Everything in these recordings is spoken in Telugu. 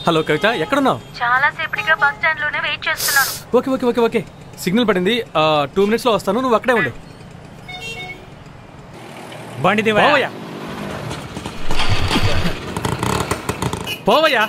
హలో కవిత, ఎక్కడున్నావు? చాలా సేపటిగా బస్ స్టాండ్ లోనే వెయిట్ చేస్తున్నాను. Okay okay okay okay signal పడింది. 2 minutes లో వస్తాను, నువ్వు అక్కడే ఉండు. బండి దివయ్యా. పోవయ్యా.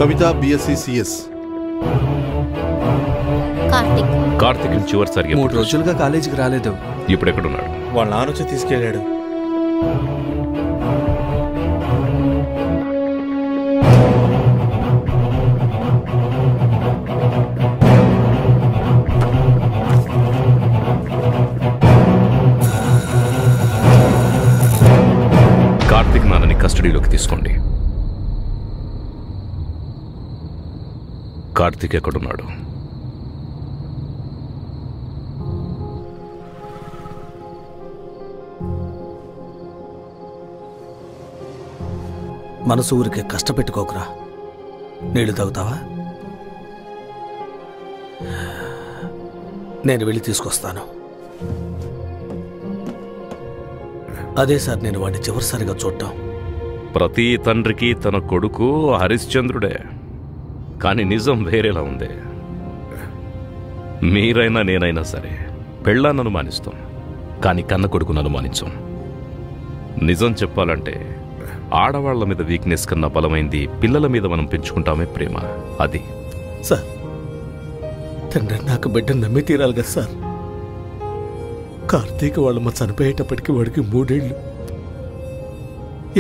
కవిత BSc CS. కార్తిక్ చివరిసారి 3 రోజులుగా కాలేజీకి రాలేదు. ఇప్పుడు ఎక్కడున్నాడు? వాళ్ళ నాన్న వచ్చి తీసుకెళ్ళాడు. కార్తిక్ నాన్నని కస్టడీలోకి తీసుకోండి. కార్తిక్ ఎక్కడున్నాడు? మనసు ఊరికే కష్టపెట్టుకోకురా. నీళ్లు తాగుతావా? నేను వెళ్ళి తీసుకొస్తాను. అదే సార్ నేను వాడిని చివరిసారిగా చూడటం. ప్రతి తండ్రికి తన కొడుకు హరిశ్చంద్రుడే, కానీ నిజం వేరేలా ఉంది. మీరైనా నేనైనా సరే పెళ్ళాన్ని అనుమానిస్తాం, కానీ కన్న కొడుకును అనుమానించాం. నిజం చెప్పాలంటే ఆడవాళ్ల మీద వీక్నెస్ కన్నా బలమైంది పిల్లల మీద మనం పెంచుకుంటామే ప్రేమ. అది సార్, తండ్రి నాకు బిడ్డను నమ్మి తీరాలి కదా సార్. కార్తీక్ వాళ్ళమ్మ చనిపోయేటప్పటికి వాడికి 3 ఏళ్ళు.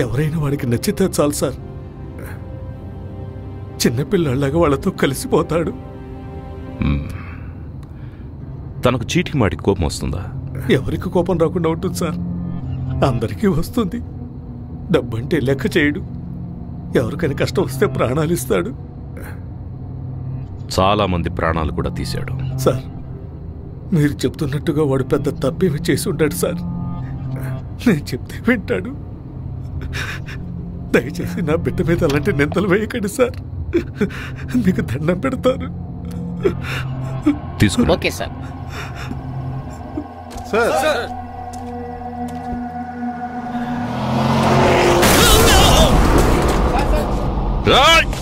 ఎవరైనా వాడికి నచ్చితే చాలు సార్, చిన్నపిల్లలాగా వాళ్ళతో కలిసిపోతాడు. తనకు చీటికి మాటికి కోపం వస్తుందా? ఎవరికి కోపం రాకుండా ఉంటుంది సార్, అందరికీ వస్తుంది. డబ్బంటే లెక్క చేయడు, ఎవరికైనా కష్టం వస్తే ప్రాణాలు ఇస్తాడు. చాలా మంది ప్రాణాలు కూడా తీశాడు. సార్, మీరు చెప్తున్నట్టుగా వాడు పెద్ద తప్పేమి చేసి ఉంటాడు సార్. నేను చెప్తే వింటాడు. దయచేసి నా బిడ్డ మీద అలాంటి నిందలు వేయకండి సార్, మీకు దండం పెడతాను. తీసుకో. Okay sir. Sir Right!